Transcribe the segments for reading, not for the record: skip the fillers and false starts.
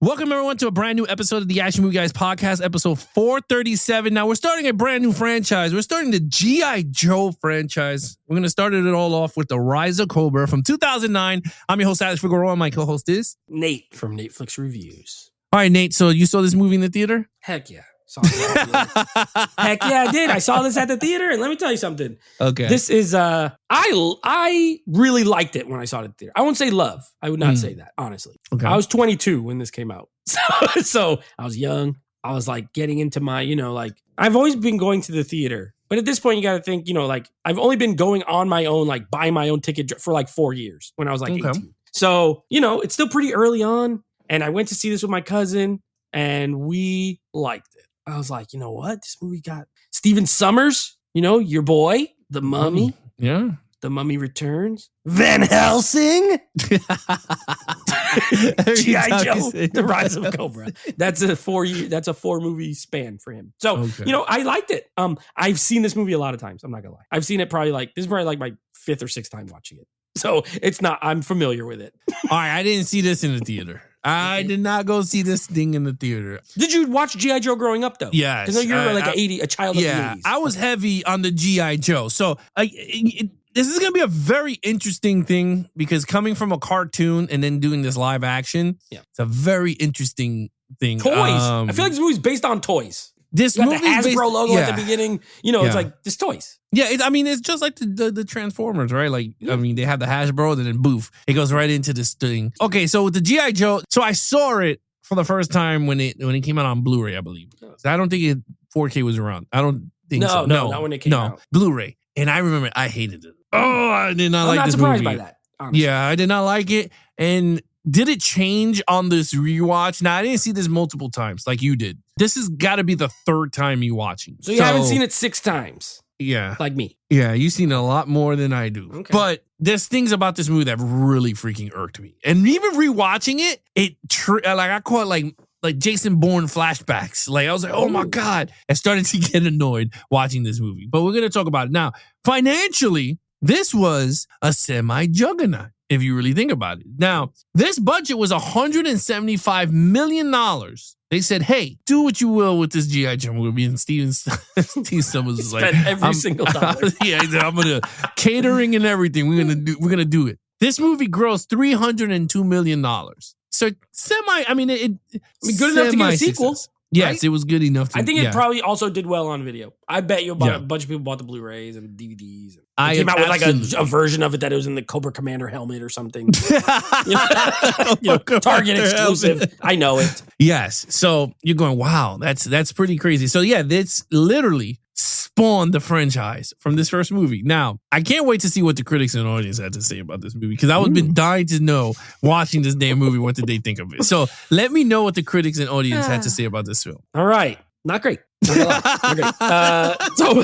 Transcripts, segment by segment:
Welcome, everyone, to a brand new episode of the Action Movie Guys podcast, episode 437. Now, we're starting a brand new franchise. We're starting the G.I Joe franchise. We're going to start it all off with the Rise of Cobra from 2009. I'm your host, Alex Figueroa. My co-host is Nate from Netflix Reviews. All right, Nate. So you saw this movie in the theater? Heck yeah. Heck yeah, I did. I saw this at the theater, and let me tell you something. Okay. This is I really liked it when I saw it at the theater. I won't say love. I would not say that, honestly. Okay. I was 22 when this came out. So I was young. I was like getting into my, I've always been going to the theater. But at this point, you got to think, I've only been going on my own, like buying my own ticket for like 4 years when I was like 18. So, it's still pretty early on. And I went to see this with my cousin and we liked it. I was like, you know what? This movie got Stephen Summers, your boy, The Mummy. Yeah. The Mummy Returns. Van Helsing. G.I Joe, The Rise of Cobra. That's a 4 movie span for him. So, I liked it. I've seen this movie a lot of times. I'm not gonna lie. I've seen it this is probably like my 5th or 6th time watching it. So I'm familiar with it. All right. I didn't see this in the theater. I did not go see this thing in the theater. Did you watch G.I Joe growing up, though? Yes. Because you're a child of the 80s. I was heavy on the G.I Joe. So this is going to be a very interesting thing because coming from a cartoon and then doing this live action, it's a very interesting thing. Toys. I feel like this movie's based on toys. This movie the Hasbro logo at the beginning. It's like just toys. Yeah, it's just like the Transformers, right? Like, they have the Hasbro, and then boof, it goes right into this thing. Okay, so with the G.I Joe, so I saw it for the first time when it came out on Blu-ray, I believe. So I don't think 4K was around. I don't think so. No, not when it came out. Blu-ray. And I remember I hated it. Oh, I did not like this movie. I'm not surprised by that, honestly. Yeah, I did not like it. And did it change on this rewatch? Now, I didn't see this multiple times like you did. This has got to be the 3rd time you watching. So you haven't seen it 6 times. Yeah. Like me. Yeah, you've seen it a lot more than I do. Okay. But there's things about this movie that really freaking irked me. And even rewatching it, I call it like Jason Bourne flashbacks. Like, I was like, oh my God. I started to get annoyed watching this movie. But we're going to talk about it now. Financially, this was a semi-juggernaut, if you really think about it. Now, this budget was $175 million. They said, hey, do what you will with this G.I. Joe movie. And Steve Summers was like, every single dollar. Yeah, he said, I'm going to catering and everything. We're going to do it. This movie grossed $302 million. So good enough to get a sequel. Yes, right? It was good enough. I think it probably also did well on video. I bet you a bunch of people bought the Blu-rays and DVDs. It came out with like a version of it that it was in the Cobra Commander helmet or something. Target exclusive. I know it. Yes. So you're going, wow, that's pretty crazy. So yeah, this literally spawned the franchise from this first movie. Now, I can't wait to see what the critics and audience had to say about this movie because I would have been dying to know, watching this damn movie, what did they think of it. So let me know what the critics and audience had to say about this film. All right. Not great. Not great. So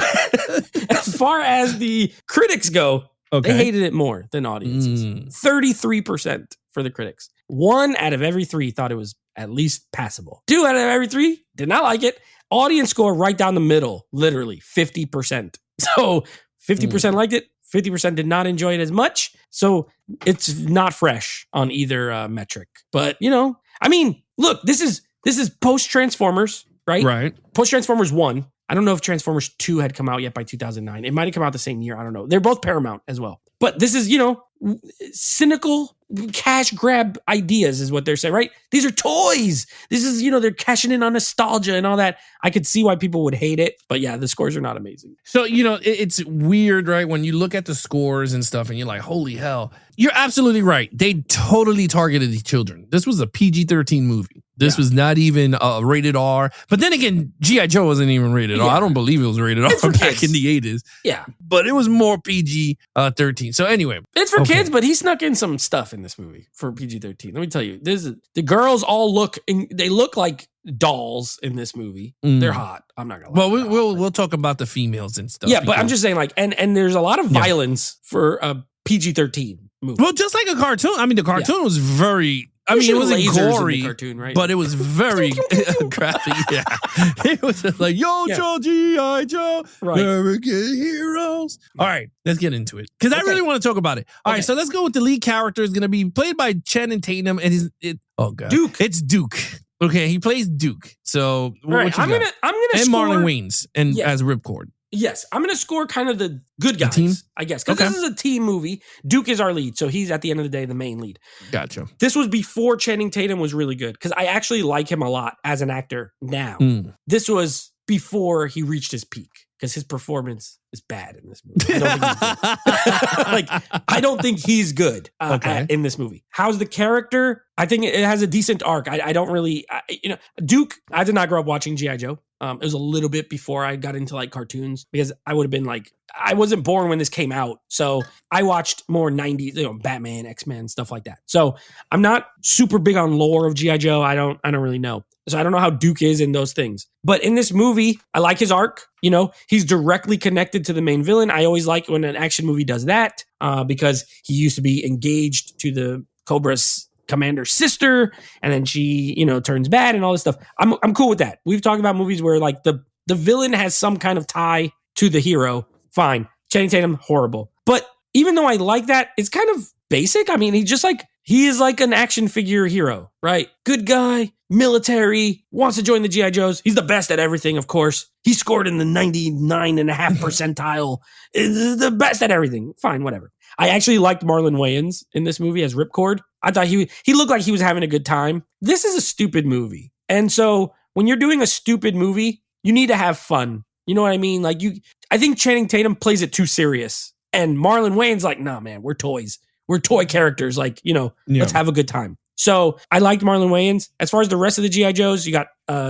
as far as the critics go, they hated it more than audiences. 33% for the critics. 1 out of every 3 thought it was at least passable. 2 out of every 3 did not like it. Audience score right down the middle, literally 50%. So 50% liked it, 50% did not enjoy it as much. So it's not fresh on either metric. But, look, this is post-Transformers, right? Right. Post-Transformers 1. I don't know if Transformers 2 had come out yet by 2009. It might have come out the same year. I don't know. They're both Paramount as well. But this is, cynical cash grab ideas is what they're saying, right? These are toys. This is, they're cashing in on nostalgia and all that. I could see why people would hate it. But yeah, the scores are not amazing. So, it's weird, right? When you look at the scores and stuff and you're like, holy hell. You're absolutely right. They totally targeted the children. This was a PG-13 movie. This was not even rated R. But then again, G.I. Joe wasn't even rated R. I don't believe it was rated R back in the 80s. Yeah. But it was more PG-13. So anyway. It's for kids, but he snuck in some stuff in this movie for PG-13. Let me tell you, the girls all look like dolls in this movie. They're hot. I'm not gonna lie. Well, we'll talk about the females and stuff. Yeah, but I'm just saying, and there's a lot of violence for a PG-13 movie. Well, just like a cartoon. I mean, the cartoon was very I mean, it wasn't lasers in gory, the cartoon, right? but it was very graphic. Yeah, it was just like Joe, G.I Joe, American heroes. All right, let's get into it because I really want to talk about it. All right, so let's go with the lead character. Is going to be played by Channing Tatum, and Duke. It's Duke. Okay, he plays Duke. So I'm gonna and score, Marlon Wayans and as Ripcord. Yes, I'm going to score kind of the good guys, team? I guess, because this is a team movie. Duke is our lead, so he's at the end of the day the main lead. Gotcha. This was before Channing Tatum was really good, because I actually like him a lot as an actor now. This was before he reached his peak, because his performance is bad in this movie. I don't think he's good in this movie. How's the character? I think it has a decent arc. I don't really, Duke, I did not grow up watching G.I. Joe. It was a little bit before I got into like cartoons, because I would have been like, I wasn't born when this came out. So I watched more 90s, Batman, X-Men, stuff like that. So I'm not super big on lore of G.I. Joe. I don't really know. So I don't know how Duke is in those things. But in this movie, I like his arc. He's directly connected to the main villain. I always like when an action movie does that, because he used to be engaged to the Cobra's commander's sister, and then she, turns bad and all this stuff. I'm cool with that. We've talked about movies where like the villain has some kind of tie to the hero. Fine. Channing Tatum, horrible. But even though I like that, it's kind of basic. I mean, he is like an action figure hero, right? Good guy, military, wants to join the G.I. Joes. He's the best at everything, of course. He scored in the 99.5 percentile. Is the best at everything. Fine, whatever. I actually liked Marlon Wayans in this movie as Ripcord. I thought he looked like he was having a good time. This is a stupid movie. And so when you're doing a stupid movie, you need to have fun. You know what I mean? I think Channing Tatum plays it too serious. And Marlon Wayans like, nah, man, we're toys. We're toy characters. Let's have a good time. So I liked Marlon Wayans. As far as the rest of the G.I. Joes, you got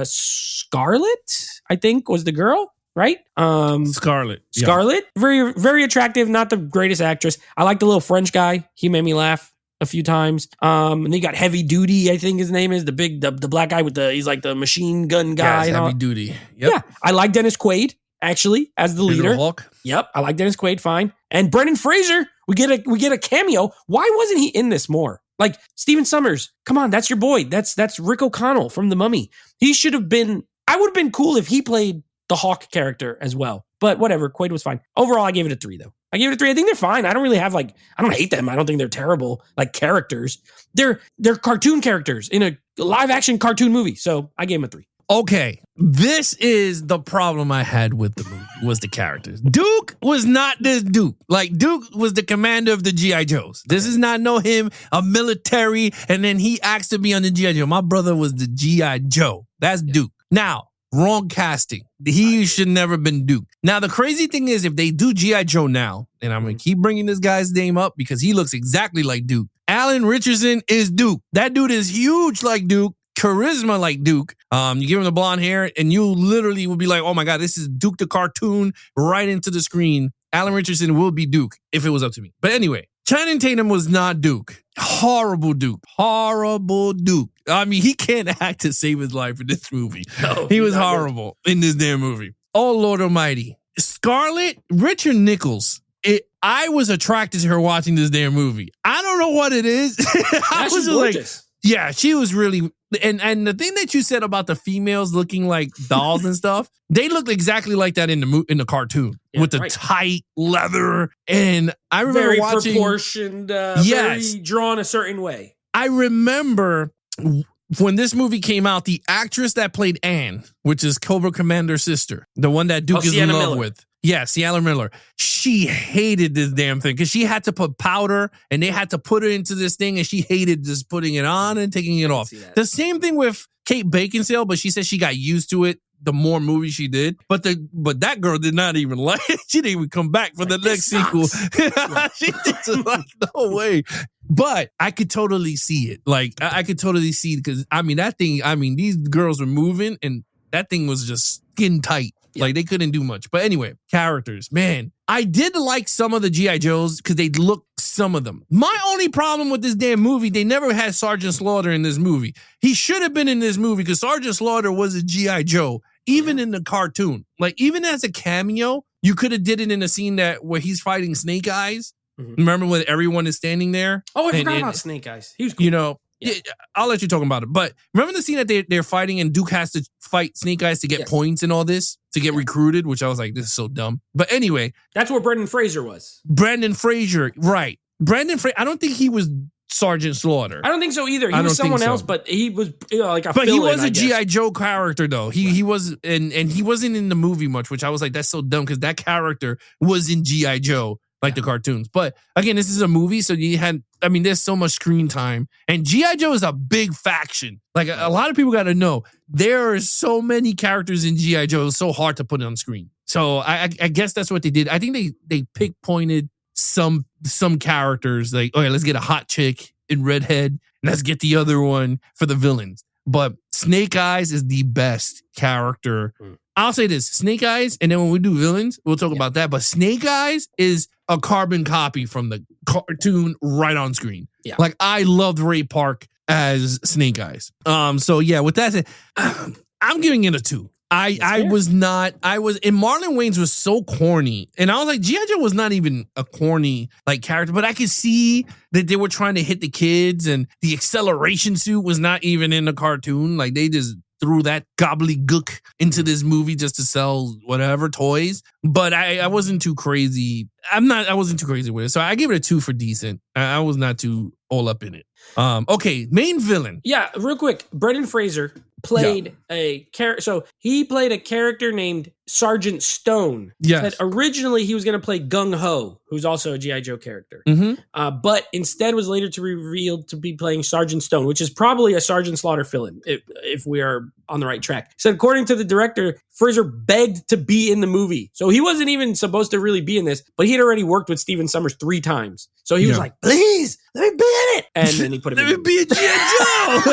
Scarlett, I think, was the girl, right? Scarlett. Very, very attractive. Not the greatest actress. I like the little French guy. He made me laugh a few times. And then you got Heavy Duty, I think his name is, the black guy he's like the machine gun guy. Yeah, Heavy Duty. Yep. Yeah, I like Dennis Quaid, actually, as the leader. Hulk. Yep, I like Dennis Quaid, fine. And Brendan Fraser, we get a cameo. Why wasn't he in this more? Like Stephen Summers, come on, that's your boy. That's Rick O'Connell from The Mummy. He should have been. I would have been cool if he played the Hawk character as well. But whatever, Quaid was fine. Overall, I gave it a 3 though. I think they're fine. I don't really have I don't hate them. I don't think they're terrible characters. They're cartoon characters in a live action cartoon movie. So I gave them a 3. Okay, this is the problem I had with the movie, was the characters. Duke was not this Duke. Duke was the commander of the G.I. Joes. This is not him, a military, and then he asked to be on the G.I. Joe. My brother was the G.I. Joe. That's Duke. Now, wrong casting. He should never been Duke. Now, the crazy thing is, if they do G.I. Joe now, and I'm going to keep bringing this guy's name up because he looks exactly like Duke. Alan Richardson is Duke. That dude is huge like Duke. Charisma like Duke. You give him the blonde hair and you literally would be like, oh my God, this is Duke the cartoon right into the screen. Alan Richardson will be Duke if it was up to me. But anyway, Channing Tatum was not Duke. Horrible Duke. Horrible Duke. I mean, he can't act to save his life in this movie. No, he was horrible in this damn movie. Oh, Lord Almighty. Scarlett, Richard Nichols. I was attracted to her watching this damn movie. I don't know what it is. I was gorgeous. Yeah, she was really, and the thing that you said about the females looking like dolls and stuff, they looked exactly like that in the cartoon with the tight leather. And I remember very watching, proportioned, very drawn a certain way. I remember when this movie came out, the actress that played Anne, which is Cobra Commander's sister, the one that Duke is in love with. Yeah, Sienna Miller. She hated this damn thing because she had to put powder and they had to put it into this thing and she hated just putting it on and taking it off. The same thing with Kate Beckinsale, but she said she got used to it the more movies she did. But that girl did not even like it. She didn't even come back for the next sequel. She just like, no way. But I could totally see it. I could totally see it because, these girls were moving and that thing was just skin tight. Yeah. They couldn't do much. But anyway, characters, man. I did like some of the G.I. Joes because they look some of them. My only problem with this damn movie, they never had Sergeant Slaughter in this movie. He should have been in this movie because Sergeant Slaughter was a G.I. Joe, even in the cartoon. Even as a cameo, you could have did it in a scene where he's fighting Snake Eyes. Mm-hmm. Remember when everyone is standing there? Oh, I forgot about Snake Eyes. He was cool. Yeah, I'll let you talk about it. But remember the scene that they're fighting and Duke has to fight Snake Eyes to get points and all this, to get recruited, which I was like, this is so dumb. But anyway. That's where Brendan Fraser was. Brendan Fraser, right. Brendan Fraser, I don't think he was Sergeant Slaughter. I don't think so either. He was someone else, but he was like a But he was a G.I Joe character, though. He was, and he wasn't in the movie much, which I was like, that's so dumb, because that character was in G.I Joe. Like the cartoons. But again, this is a movie, so there's so much screen time. And G.I. Joe is a big faction. Like a lot of people got to know, there are so many characters in G.I. Joe, it's so hard to put it on screen. So I guess that's what they did. I think they pick-pointed some characters, like, okay, let's get a hot chick in redhead, and let's get the other one for the villains. But Snake Eyes is the best character. I'll say this, Snake Eyes, and then when we do villains, we'll talk about that. But Snake Eyes is a carbon copy from the cartoon right on screen. Yeah. Like, I loved Ray Park as Snake Eyes. So yeah, with that said, I'm giving it a 2. Marlon Wayans was so corny. And I was like, G.I. Joe was not even a corny like character, but I could see that they were trying to hit the kids, and the acceleration suit was not even in the cartoon. Like, they just threw that gobbledygook into this movie just to sell whatever toys. But I wasn't too crazy. I wasn't too crazy with it. So I give it a 2 for decent. I was not too all up in it. Okay, main villain. Yeah, real quick. Brendan Fraser played a character. So he played a character named Sergeant Stone. Yes. That originally he was going to play Gung Ho, who's also a G.I. Joe character. But instead was later to revealed to be playing Sergeant Stone, which is probably a Sergeant Slaughter fill-in, if we are on the right track. So according to the director, Fraser begged to be in the movie. So he wasn't even supposed to really be in this, but he had already worked with Stephen Summers 3 times. So he was like, please, let me be in it. And then he put him in. Let me be a G.I. Joe.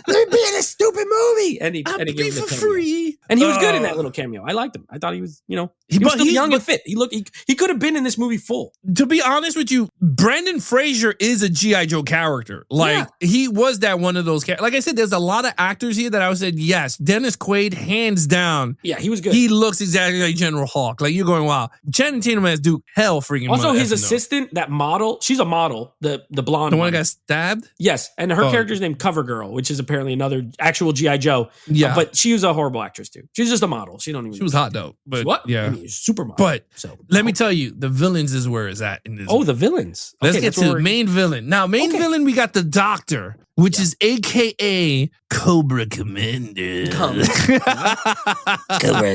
Let me be in a stupid movie. And he gave him for free. And he was good in that little cameo. I liked him. I thought he was, he was still young and fit. He could have been in this movie full. To be honest with you, Brendan Fraser is a G.I. Joe character. Like, he was that one of those characters. Like I said, there's a lot of actors here that I would say, yes, Dennis Quaid, hands down. Yeah, he was good. He looks exactly like General Hawk. Like, you're going, wow. Channing Tatum as Duke, hell freaking. Also, his assistant, that model, she's a model, the blonde one. The one that got stabbed? Yes, and her character's named CoverGirl, which is apparently another actual G.I. Joe. Yeah. But she was a horrible actress, too. She's just a model. She was hot, though. But what? Yeah. I mean, super model. But let me tell you, the villains is where it's at in this movie. The villains. Let's get to the main villain. Now, villain, we got the Doctor, which is a.k.a. Cobra Commander. Cobra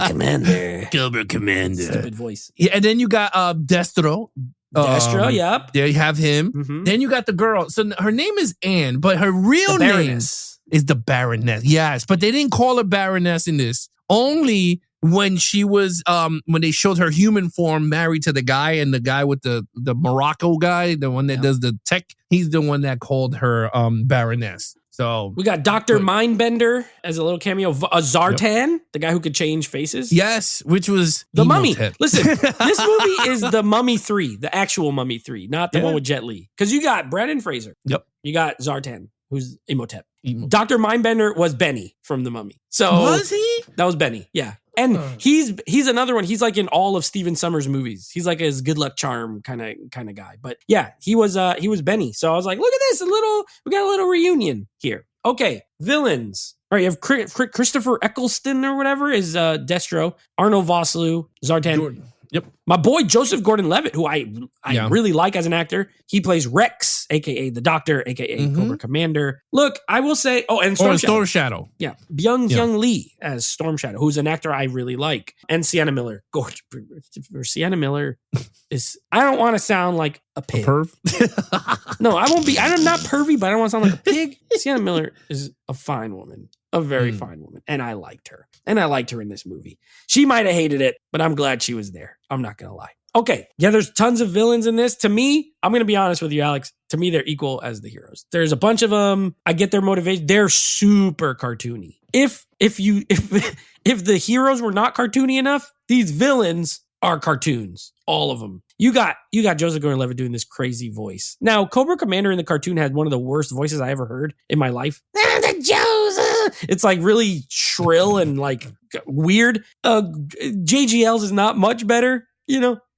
Commander. Cobra Commander. Stupid voice. Yeah, and then you got Destro. Destro, yep. There you have him. Mm-hmm. Then you got the girl. So her name is Anne, but her real name is the Baroness. Yes, but they didn't call her Baroness in this. Only when she was, when they showed her human form married to the guy, and the guy with the Morocco guy, the one that does the tech, he's the one that called her Baroness. So we got Dr. Mindbender as a little cameo. Zartan, the guy who could change faces. Yes, which was the Mummy. Listen, this movie is the Mummy 3, the actual Mummy 3, not the one with Jet Li. Because you got Brendan Fraser. Yep. You got Zartan, who's Imhotep. Dr. Mindbender was Benny from the Mummy. So was he? That was Benny. Yeah. And he's another one. He's like in all of Stephen Summers' movies. He's like his good luck charm kind of guy. But yeah, he was Benny. So I was like, look at this, we got a little reunion here. Okay, villains. All right, you have Christopher Eccleston or whatever is Destro, Arnold Vosloo, Zartan. Jordan. Yep. My boy Joseph Gordon-Levitt, who I really like as an actor, he plays Rex, aka the Doctor, aka Cobra Commander. Look, I will say, and Storm Shadow. Yeah, Byung Lee as Storm Shadow, who's an actor I really like, and Sienna Miller. Sienna Miller is. I don't want to sound like a pig. A perv? No, I won't be. I'm not pervy, but I don't want to sound like a pig. Sienna Miller is a fine woman. A very fine woman. And I liked her. And I liked her in this movie. She might have hated it, but I'm glad she was there. I'm not going to lie. Okay. Yeah, there's tons of villains in this. To me, I'm going to be honest with you, Alex. To me, they're equal as the heroes. There's a bunch of them. I get their motivation. They're super cartoony. If the heroes were not cartoony enough, these villains are cartoons. All of them. You got Joseph Gordon-Levitt doing this crazy voice. Now, Cobra Commander in the cartoon had one of the worst voices I ever heard in my life. It's like really shrill and like weird. JGL's is not much better,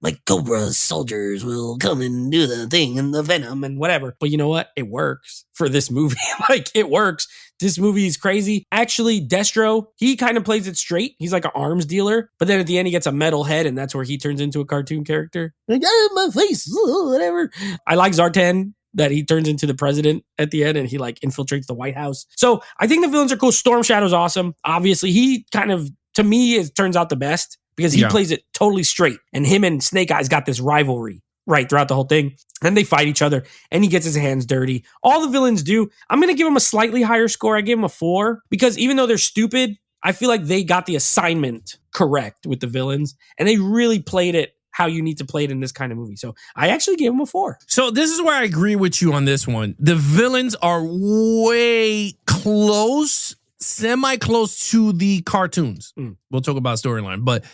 like Cobra's soldiers will come and do the thing and the venom and whatever. But you know what? It works for this movie. Like, it works. This movie is crazy. Actually, Destro, he kind of plays it straight. He's like an arms dealer. But then at the end, he gets a metal head, and that's where he turns into a cartoon character. Like, my face, whatever. I like Zartan, that he turns into the president at the end and he like infiltrates the White House. So I think the villains are cool. Storm Shadow's awesome. Obviously, he kind of, to me, it turns out the best because he plays it totally straight. And him and Snake Eyes got this rivalry right throughout the whole thing. And they fight each other and he gets his hands dirty. All the villains do. I'm going to give him a slightly higher score. I gave him a 4 because even though they're stupid, I feel like they got the assignment correct with the villains and they really played it how you need to play it in this kind of movie. So I actually gave him a 4. So this is where I agree with you on this one. The villains are way close, semi-close to the cartoons. We'll talk about storyline, but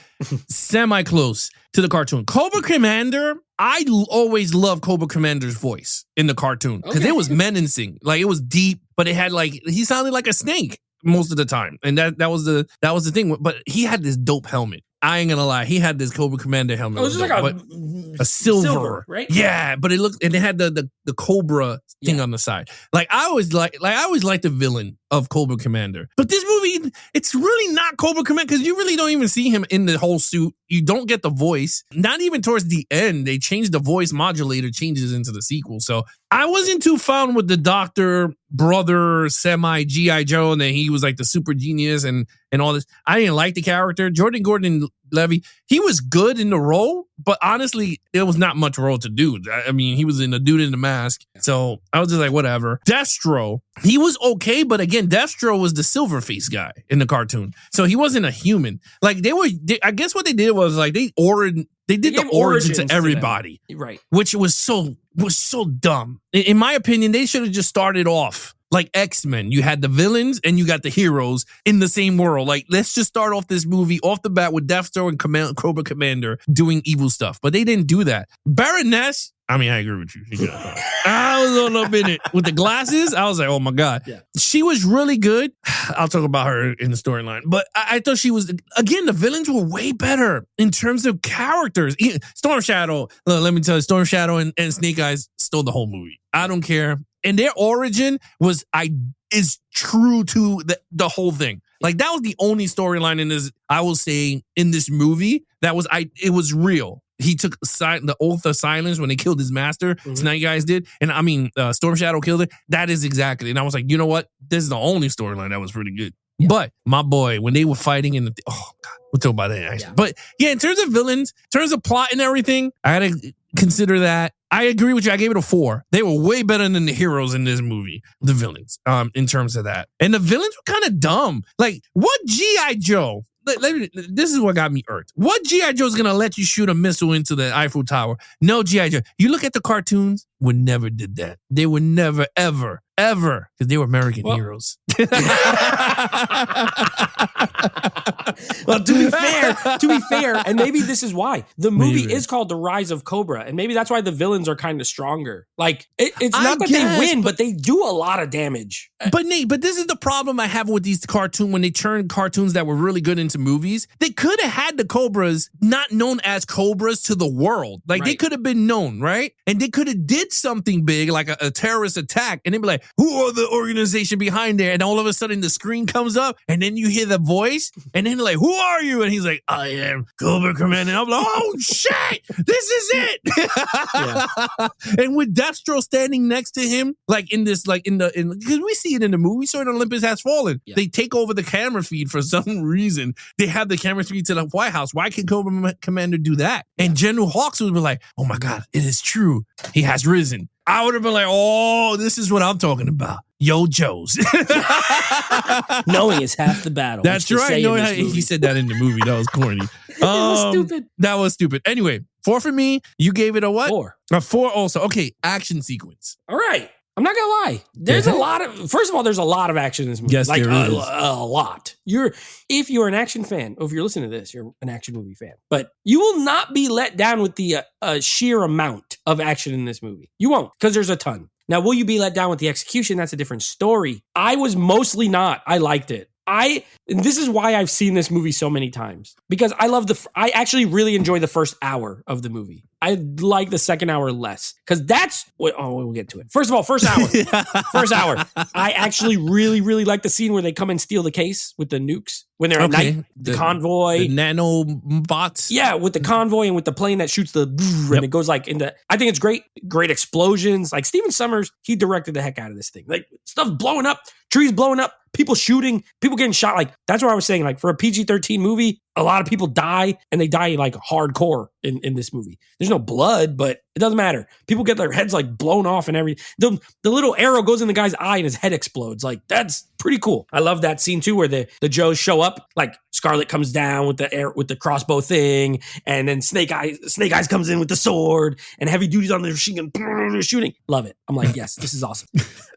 semi-close to the cartoon. Cobra Commander, I always loved Cobra Commander's voice in the cartoon because it was menacing. Like, it was deep, but it had like, he sounded like a snake most of the time. And that was the thing. But he had this dope helmet. I ain't gonna lie, he had this Cobra Commander helmet. It was just like a silver, right? Yeah, but it looked, and it had the Cobra thing on the side. Like I always liked the villain of Cobra Commander. But this movie, it's really not Cobra Commander because you really don't even see him in the whole suit. You don't get the voice. Not even towards the end, they changed the voice modulator changes into the sequel. So I wasn't too fond with the doctor brother semi G.I Joe, and then he was like the super genius and all this. I didn't like the character. Jordan Gordon-Levitt, he was good in the role, but honestly, there was not much role to do. I mean, he was in a dude in the mask. So I was just like, whatever. Destro, he was okay, but again, Destro was the silver face guy in the cartoon. So he wasn't a human. Like I guess what they did was like they did the origin to everybody. Right. Which was so dumb. In my opinion, they should have just started off like X-Men. You had the villains and you got the heroes in the same world. Like, let's just start off this movie off the bat with Deathstar and Cobra Commander doing evil stuff. But they didn't do that. Baroness, I mean, I agree with you. I was all up in it. With the glasses, I was like, oh my God. Yeah. She was really good. I'll talk about her in the storyline. But I thought she was, again, the villains were way better in terms of characters. Storm Shadow, let me tell you, Storm Shadow and Snake Eyes stole the whole movie. I don't care. And their origin is true to the whole thing. Like, that was the only storyline in this, I will say, in this movie it was real. He took the oath of silence when they killed his master. Snake Eyes did. And I mean, Storm Shadow killed it. That is exactly. And I was like, you know what? This is the only storyline that was pretty good. Yeah. But my boy, when they were fighting in oh God, we'll talk about that actually. Yeah. But yeah, in terms of villains, in terms of plot and everything, I had to consider that. I agree with you. I gave it a 4. They were way better than the heroes in this movie, the villains, in terms of that. And the villains were kind of dumb. Like, what G.I. Joe? This is what got me irked. What G.I. Joe is going to let you shoot a missile into the Eiffel Tower? No, G.I. Joe. You look at the cartoons, we never did that. They would never, ever, because they were American heroes. Well, to be fair, and maybe this is why the movie is called The Rise of Cobra, and maybe that's why the villains are kind of stronger. Like, it's not that they win, but they do a lot of damage. But Nate, this is the problem I have with these cartoons. When they turn cartoons that were really good into movies, they could have had the Cobras not known as Cobras to the world. Like, they could have been known, right? And they could have did something big, like a terrorist attack, and they'd be like, who are the organization behind there? And all of a sudden the screen comes up, and then you hear the voice, and then they're like, who are you? And he's like, I am Cobra Commander. And I'm like, oh shit, this is it. And with Destro standing next to him, like in this, like because we see it in the movie, so in Olympus Has Fallen. Yeah. They take over the camera feed for some reason. They have the camera feed to the White House. Why can Cobra Commander do that? And General Hawks would be like, oh my God, it is true. He has risen. I would have been like, oh, this is what I'm talking about. Yo, Joes. Knowing is half the battle. That's right. He said that in the movie. That was corny. It was stupid. That was stupid. Anyway, 4 for me. You gave it a what? 4. A 4 also. Okay, action sequence. All right. I'm not gonna lie. There's a lot of. First of all, there's a lot of action in this movie. Yes, like there is. A lot. If you're an action fan, or if you're listening to this, you're an action movie fan. But you will not be let down with the sheer amount of action in this movie. You won't, because there's a ton. Now, will you be let down with the execution? That's a different story. I was mostly not. I liked it. this is why I've seen this movie so many times, because I actually really enjoy the first hour of the movie. I like the second hour less because we'll get to it. First of all, first hour. I actually really, really like the scene where they come and steal the case with the nukes when they're at night. The convoy. The nanobots. Yeah, with the convoy and with the plane that shoots and it goes like into, I think it's great. Great explosions. Like Steven Sommers, he directed the heck out of this thing. Like stuff blowing up, trees blowing up, people shooting, people getting shot. Like that's what I was saying. Like for a PG-13 movie, a lot of people die and they die like hardcore in this movie. There's no blood, but it doesn't matter. People get their heads like blown off and everything. The little arrow goes in the guy's eye and his head explodes. Like that's pretty cool. I love that scene too, where the Joes show up. Like Scarlet comes down with the crossbow thing, and then Snake Eyes comes in with the sword, and Heavy Duty's on the machine gun shooting. Love it. I'm like, yes, this is awesome.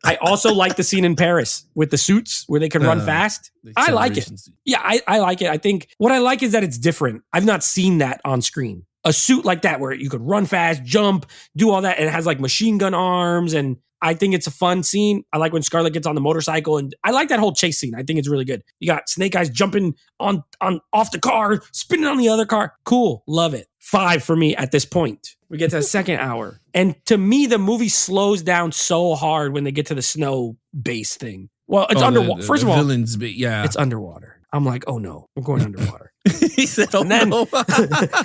I also like the scene in Paris with the suits where they can run fast. I like it. Yeah, I like it. I think what I like is that it's different. I've not seen that on screen. A suit like that where you could run fast, jump, do all that, and it has like machine gun arms, and I think it's a fun scene. I like when Scarlet gets on the motorcycle, and I like that whole chase scene. I think it's really good. You got Snake Eyes jumping on off the car, spinning on the other car. Cool. Love it. 5 for me at this point. We get to the second hour. And to me, the movie slows down so hard when they get to the snow base thing. Well, it's underwater. First of all, villains, it's underwater. I'm like, oh no, we're going underwater. He said, oh, and then no.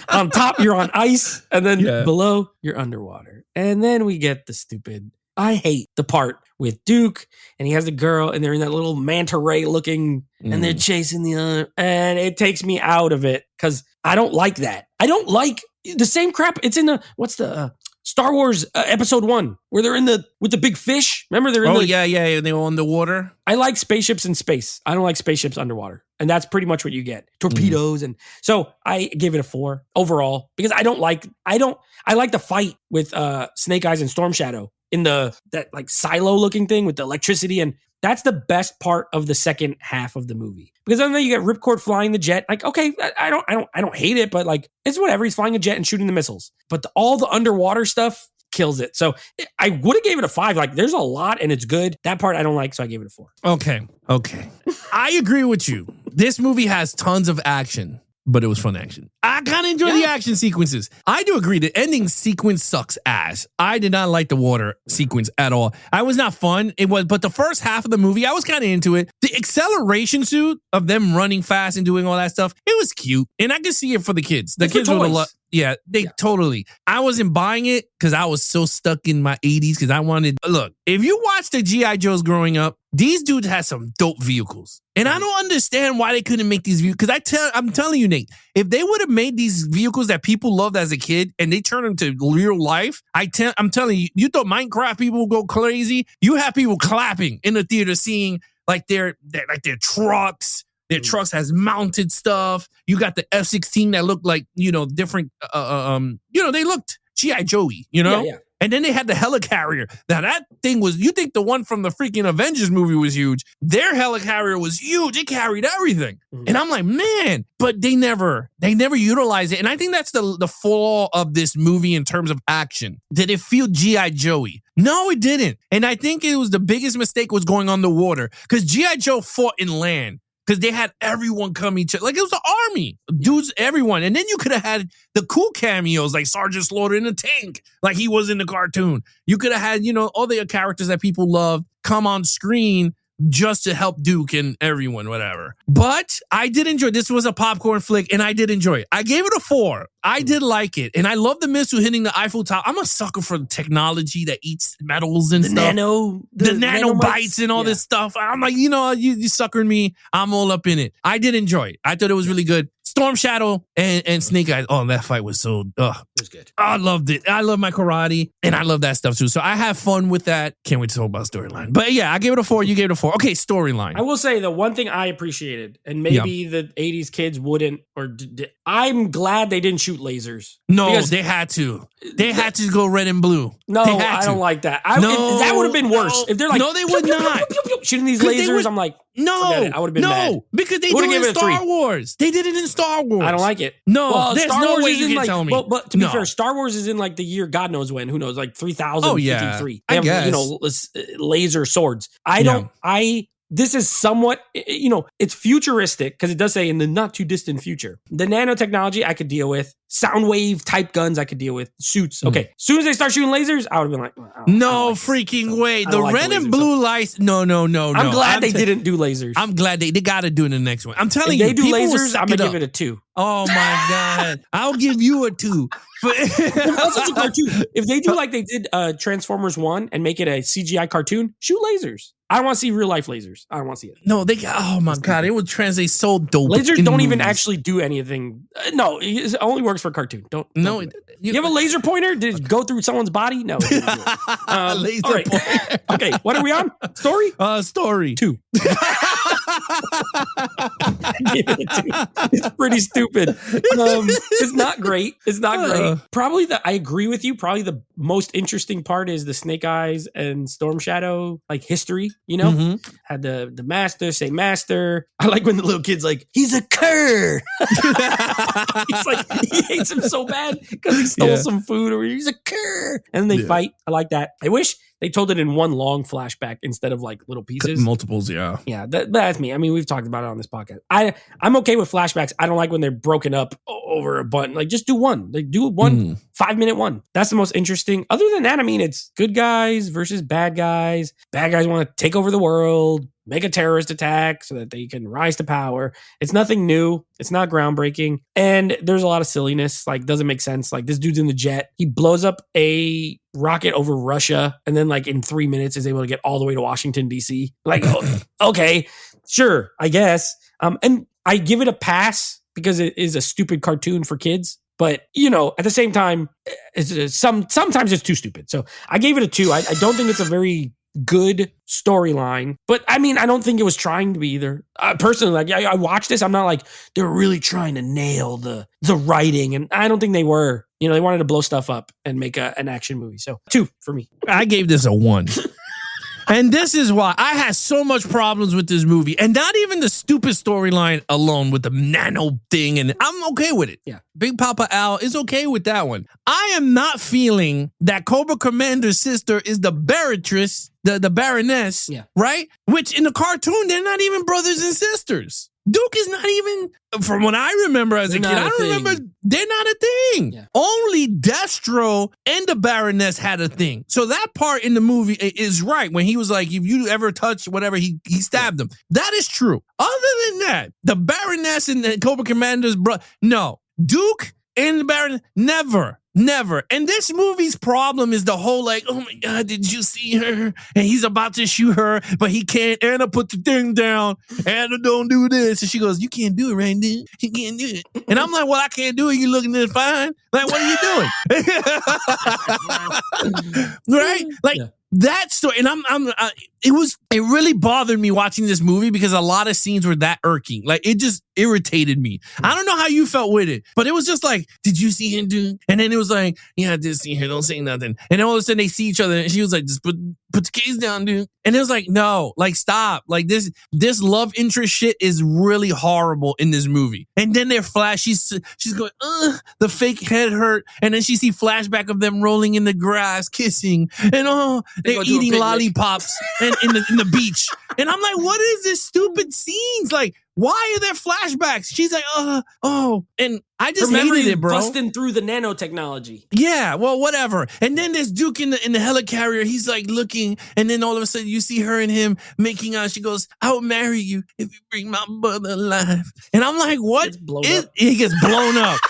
on top, you're on ice. And then below, you're underwater. And then we get the stupid, I hate the part with Duke and he has a girl and they're in that little manta ray looking and they're chasing the other. And it takes me out of it because I don't like that. I don't like the same crap. It's in the Star Wars episode 1 where they're with the big fish. Remember they're in yeah. They were on the water. I like spaceships in space. I don't like spaceships underwater. And that's pretty much what you get. Torpedoes. And so I gave it a 4 overall because I like the fight with Snake Eyes and Storm Shadow in that like silo looking thing with the electricity. And that's the best part of the second half of the movie. Because then you get Ripcord flying the jet. Like, okay, I don't hate it, but like it's whatever. He's flying a jet and shooting the missiles. But all the underwater stuff kills it. So I would have gave it a 5. Like there's a lot and it's good. That part I don't like, so I gave it a 4. Okay. I agree with you. This movie has tons of action, but it was fun action. I kind of enjoy the action sequences. I do agree the ending sequence sucks ass. I did not like the water sequence at all. I was not fun. But the first half of the movie, I was kind of into it. The acceleration suit of them running fast and doing all that stuff, it was cute. And I could see it for the kids. The kids would love. Yeah, totally. I wasn't buying it because I was so stuck in my 80s because I wanted. Look, if you watch the G.I. Joes growing up, these dudes had some dope vehicles. And I don't understand why they couldn't make these vehicles. Because I'm telling you, Nate, if they would have made these vehicles that people loved as a kid and they turned them to real life, I'm telling you, you thought Minecraft people would go crazy. You have people clapping in the theater seeing like their trucks. Their trucks has mounted stuff. You got the F-16 that looked like, different, they looked G.I. Joey, Yeah. And then they had the helicarrier. Now that thing was, you think the one from the freaking Avengers movie was huge. Their helicarrier was huge. It carried everything. Mm-hmm. And I'm like, man, but they never utilize it. And I think that's the flaw of this movie in terms of action. Did it feel G.I. Joey? No, it didn't. And I think it was the biggest mistake was going on the water because G.I. Joe fought in land. Because they had everyone come each other. Like it was the army. Dudes, everyone. And then you could have had the cool cameos like Sergeant Slaughter in a tank. Like he was in the cartoon. You could have had, all the characters that people love come on screen just to help Duke and everyone, whatever. But I did enjoy. This was a popcorn flick and I did enjoy it. I gave it a 4. I did like it. And I love the missile hitting the Eiffel Tower. I'm a sucker for technology that eats metals and stuff. The nanobites and all this stuff. I'm like, you suckered me. I'm all up in it. I did enjoy it. I thought it was really good. Storm Shadow and Snake Eyes. Oh, that fight was so, it was good. I loved it. I love my karate and I love that stuff too. So I have fun with that. Can't wait to talk about storyline. But yeah, I gave it a 4. You gave it a 4. Okay, storyline. I will say the one thing I appreciated, and maybe the 80s kids wouldn't, I'm glad they didn't shoot lasers. No, they had to. They had to go red and blue. No, I don't like that. That would have been worse. If they're like, no, they would not. Shooting these lasers, I'm like, no, I would have been mad. Because they did it in Star Wars. They did it in Star Wars. I don't like it. No, there's Star no Wars way you can tell me. But to be fair, Star Wars is in like the year God knows when. Who knows? Like 3053. Oh, yeah. They have, laser swords. I this is somewhat, it's futuristic because it does say in the not too distant future. The nanotechnology I could deal with. Sound wave type guns I could deal with. Suits. Okay. As soon as they start shooting lasers, I would have been like, no freaking way. The red and blue lights. No. I'm glad they didn't do lasers. I'm glad they got to do it in the next one. I'm telling you. If they do lasers, I'm going to give it a 2. Oh my God. I'll give you a 2. If they do like they did Transformers 1 and make it a CGI cartoon, shoot lasers. I don't want to see real life lasers. I don't want to see it. No, oh my God. It would translate so dope. Lasers don't even actually do anything. No, it only works for cartoon. No. You have a laser pointer? Did it go through someone's body? No. Laser pointer. Okay, what are we on? Story? Story. 2. Give it a 2. It's pretty stupid. It's not great. Probably I agree with you. Probably the most interesting part is the Snake Eyes and Storm Shadow like history. Had the master say master. I like when the little kid's like, he's a cur. He's like, he hates him so bad because he stole some food, or he's a cur. And they fight. I like that. I wish they told it in one long flashback instead of like little pieces. Multiples, yeah. Yeah, that's me. I mean, we've talked about it on this podcast. I'm okay with flashbacks. I don't like when they're broken up over a button. Like, just do one. Like, do one 5-minute one. That's the most interesting. Other than that, I mean, it's good guys versus bad guys. Bad guys want to take over the world, make a terrorist attack so that they can rise to power. It's nothing new. It's not groundbreaking. And there's a lot of silliness. Like, doesn't make sense. Like, this dude's in the jet. He blows up a rocket over Russia, and then like in 3 minutes is able to get all the way to Washington, D.C. Like, okay, sure, I guess. And I give it a pass because it is a stupid cartoon for kids. But, at the same time, sometimes it's too stupid. So I gave it a 2. I don't think it's a very good storyline, but I mean, I don't think it was trying to be either. Personally, like I watched this, I'm not like they're really trying to nail the writing, and I don't think they were. They wanted to blow stuff up and make an action movie. So 2 for me. I gave this a 1. And this is why I had so much problems with this movie, and not even the stupid storyline alone with the nano thing. And I'm okay with it. Yeah. Big Papa Al is okay with that one. I am not feeling that Cobra Commander's sister is the Baroness, the Baroness, right? Which in the cartoon, they're not even brothers and sisters. Duke is not even, from what I remember as a kid, I don't remember, they're not a thing. Yeah. Only Destro and the Baroness had a thing. So that part in the movie is right. When he was like, if you ever touch whatever, he stabbed them. That is true. Other than that, the Baroness and the Cobra Commander's brother, no. Duke and the Baroness, never. And this movie's problem is the whole like, oh my God, did you see her? And he's about to shoot her, but he can't. Anna, put the thing down. Anna, don't do this. And she goes, you can't do it right now. You can't do it. And I'm like, well, I can't do it. You looking at it fine. Like, what are you doing? Right? Like, that story, and it really bothered me watching this movie because a lot of scenes were that irking. Like, it just irritated me. I don't know how you felt with it, but it was just like, did you see him, dude? And then it was like, yeah, I did see her. Don't say nothing. And then all of a sudden they see each other, and she was like, just put the keys down, dude. And it was like, no, like, stop. Like, this love interest shit is really horrible in this movie. And then they're she's going, the fake head hurt. And then she see flashback of them rolling in the grass, kissing, and they're eating lollipops and in the beach. And I'm like, what is this stupid scenes? Like, why are there flashbacks? She's like, and I just hated it, bro. Busting through the nanotechnology. Yeah, well, whatever. And then there's Duke in the helicarrier. He's like looking, and then all of a sudden you see her and him making out. She goes, "I will marry you if you bring my brother alive." And I'm like, what? He gets blown up.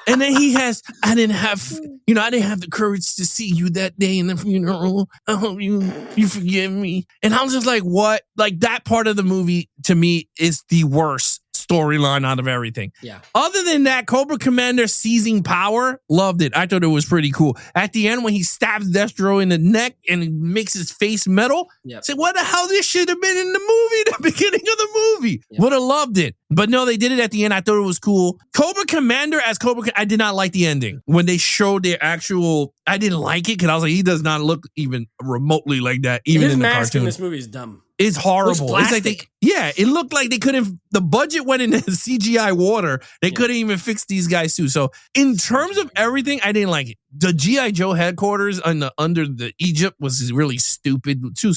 And then I didn't have the courage to see you that day in the funeral. I hope you forgive me. And I was just like, what? Like, that part of the movie to me is the worst storyline out of everything. Yeah. Other than that, Cobra Commander seizing power, loved it. I thought it was pretty cool. At the end, when he stabs Destro in the neck and makes his face metal, said, what the hell? This should have been in the movie, the beginning of the movie. Yep. Would have loved it. But no, they did it at the end. I thought it was cool. Cobra Commander as I did not like the ending. When they showed their actual, I didn't like it because I was like, he does not look even remotely like that, even His in the mask cartoon. in this movie is dumb. It's horrible. Looks it's like it looked like they couldn't. The budget went into CGI water. They couldn't even fix these guys too. So in terms of everything, I didn't like it. The G.I. Joe headquarters under the Egypt was really stupid. Too.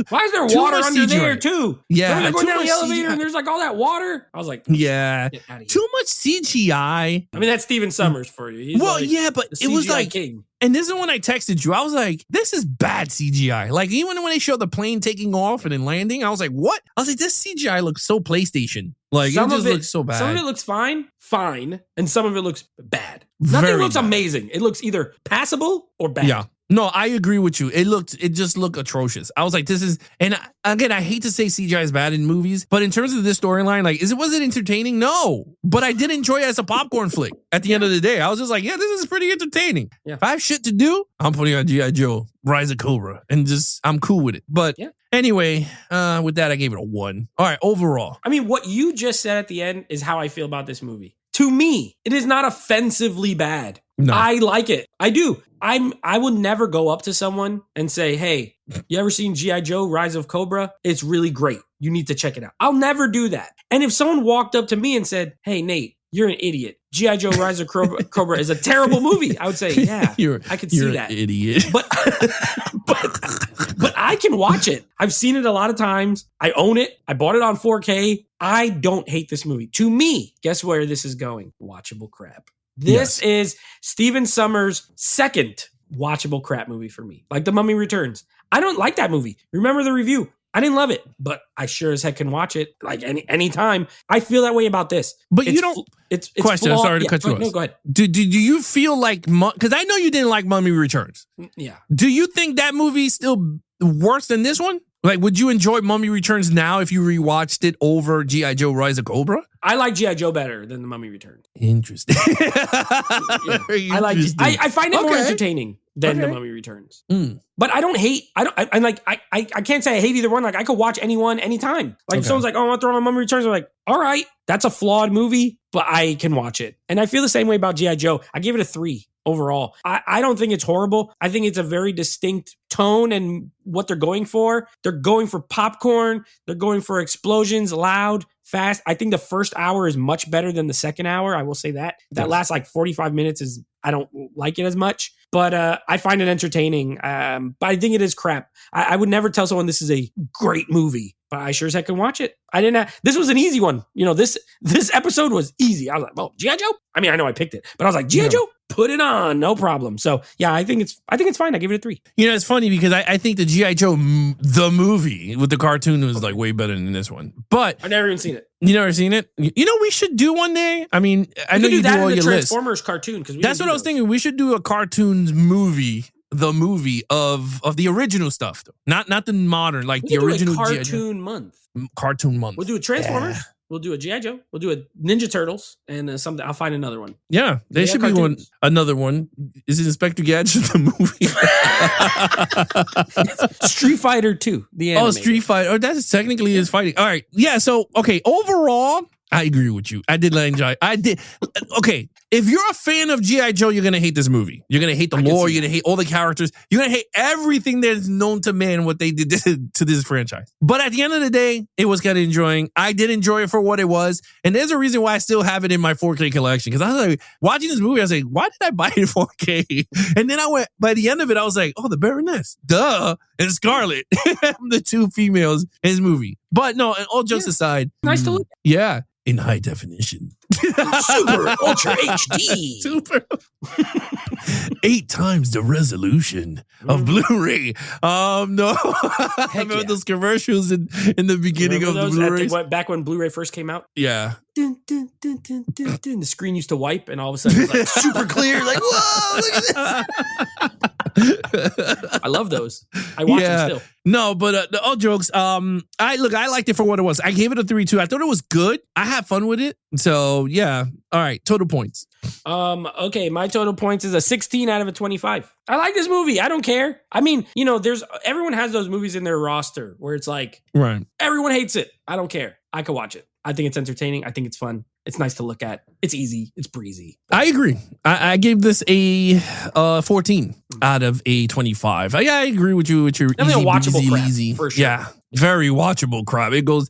Why is there water under CGI. there too? Yeah, they're going down the CGI. elevator and there's like all that water. I was like, yeah, too much CGI. I mean, that's Steven Summers for you. He's but it was like king. And this is when I texted you. I was like, this is bad CGI. Like, even when they showed the plane taking off and then landing, I was like, what? I was like, this CGI looks so PlayStation. Like, it just looks so bad. Some of it looks fine, and some of it looks bad. Nothing looks amazing. It looks either passable or bad. Yeah. No, I agree with you. It just looked atrocious. I was like, this is, and again, I hate to say CGI is bad in movies, but in terms of this storyline, like, was it entertaining? No, but I did enjoy it as a popcorn flick. At the end of the day, I was just like, yeah, this is pretty entertaining. Yeah. If I have shit to do, I'm putting on G.I. Joe, Rise of Cobra, and I'm cool with it. But anyway, with that, I gave it a 1. All right, overall. I mean, what you just said at the end is how I feel about this movie. To me, it is not offensively bad. No. I like it. I do. I will never go up to someone and say, hey, you ever seen G.I. Joe, Rise of Cobra? It's really great. You need to check it out. I'll never do that. And if someone walked up to me and said, hey, Nate, you're an idiot. G.I. Joe, Rise of Cobra is a terrible movie. I would say, yeah, I could see that. You're an idiot. But I can watch it. I've seen it a lot of times. I own it. I bought it on 4K. I don't hate this movie. To me, guess where this is going? Watchable crap. This is Steven Summers' second watchable crap movie for me. Like The Mummy Returns. I don't like that movie. Remember the review. I didn't love it, but I sure as heck can watch it like any time. I feel that way about this. But you don't. It's question. I'm sorry to cut you off. No, go ahead. Do you feel like, because I know you didn't like Mummy Returns. Yeah. Do you think that movie's still worse than this one? Like, would you enjoy Mummy Returns now if you rewatched it over G.I. Joe, Rise of Cobra? I like G.I. Joe better than The Mummy Returns. Interesting. I find it more entertaining than The Mummy Returns. But I don't hate, I can't say I hate either one. Like, I could watch anyone, anytime. Like, if someone's like, oh, I want to throw on Mummy Returns, I'm like, all right, that's a flawed movie, but I can watch it. And I feel the same way about G.I. Joe. I give it a 3. Overall, I don't think it's horrible. I think it's a very distinct tone and what they're going for. They're going for popcorn. They're going for explosions, loud, fast. I think the first hour is much better than the second hour. I will say that. That last like 45 minutes I don't like it as much, but I find it entertaining. But I think it is crap. I would never tell someone this is a great movie, but I sure as heck can watch it. This was an easy one. You know, this episode was easy. I was like, well, G.I. Joe? I mean, I know I picked it, but I was like, G.I. Joe? Put it on, no problem. So yeah, I think it's fine. I give it a 3. You know, it's funny because I think the G.I. Joe the movie with the cartoon was like way better than this one. But I've never even seen it. You never seen it? You know, we should do one day. I mean, I know you do all your Transformers cartoon because that's what I was thinking. We should do a cartoons movie. The movie of the original stuff, though, not the modern, like the original cartoon month. Cartoon month. We'll do a Transformers. Yeah. We'll do a G.I. Joe. We'll do a Ninja Turtles and something. I'll find another one. Yeah, there should be another one. Is it Inspector Gadget the movie? Street Fighter 2. The animated. Street Fighter. Oh, that's technically is fighting. All right. Yeah. So overall, I agree with you. I did enjoy. I did. Okay. If you're a fan of G.I. Joe, you're going to hate this movie. You're going to hate the lore. You're going to hate all the characters. You're going to hate everything that's known to man, what they did to this franchise. But at the end of the day, it was kind of enjoying. I did enjoy it for what it was. And there's a reason why I still have it in my 4K collection. Because I was like, watching this movie, I was like, why did I buy it in 4K? And then by the end of it, I was like, oh, the Baroness. Duh. And Scarlet. The two females in this movie. But no, all jokes aside. Nice to look at. Yeah. In high definition. Super Ultra HD. Super. 8 times the resolution of Blu-ray. No. I remember those commercials in the beginning of the Blu-rays. Back when Blu-ray first came out? Yeah. Dun, dun, dun, dun, dun, dun. The screen used to wipe and all of a sudden it was like super clear. Like, whoa, look at this. I love those. I watch them still. No, but all jokes. I liked it for what it was. I gave it a 3 too. I thought it was good. I had fun with it. So yeah. All right. Total points. Okay. My total points is a 16 out of a 25. I like this movie. I don't care. I mean, you know, everyone has those movies in their roster where it's like, right. Everyone hates it. I don't care. I could watch it. I think it's entertaining. I think it's fun. It's nice to look at. It's easy. It's breezy. I agree. I gave this a 14 out of a 25. Yeah, I agree with you. With your watchable crap, for sure. Yeah. very watchable crap. It goes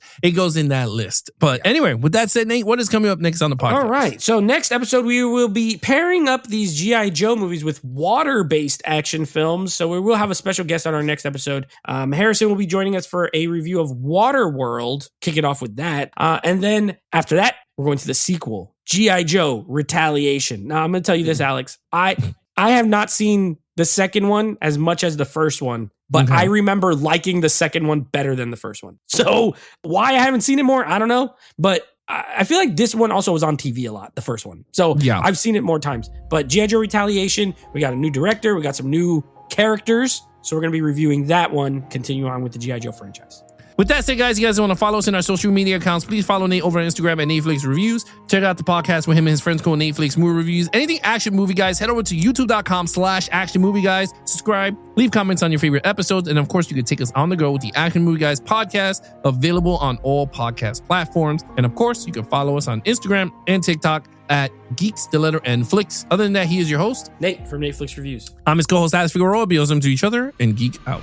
in that list. But anyway, with that said, Nate, what is coming up next on the podcast? All right. So next episode, we will be pairing up these G.I. Joe movies with water-based action films. So we will have a special guest on our next episode. Harrison will be joining us for a review of Waterworld. Kick it off with that. And then after that, we're going to the sequel, G.I. Joe Retaliation. Now, I'm going to tell you this, Alex. I have not seen the second one as much as the first one, but I remember liking the second one better than the first one. So why I haven't seen it more, I don't know. But I feel like this one also was on TV a lot, the first one. So yeah, I've seen it more times. But G.I. Joe Retaliation, we got a new director. We got some new characters. So we're going to be reviewing that one, continue on with the G.I. Joe franchise. With that said, guys, you guys want to follow us in our social media accounts, please follow Nate over on Instagram at Netflix Reviews. Check out the podcast with him and his friends called Netflix Movie Reviews. Anything Action Movie Guys, head over to youtube.com/Action Movie Guys. Subscribe, leave comments on your favorite episodes, and of course, you can take us on the go with the Action Movie Guys podcast, available on all podcast platforms. And of course, you can follow us on Instagram and TikTok at Geeks, the letter N Flicks. Other than that, he is your host, Nate from Netflix Reviews. I'm his co-host, Alex Figueroa. Be awesome to each other and geek out.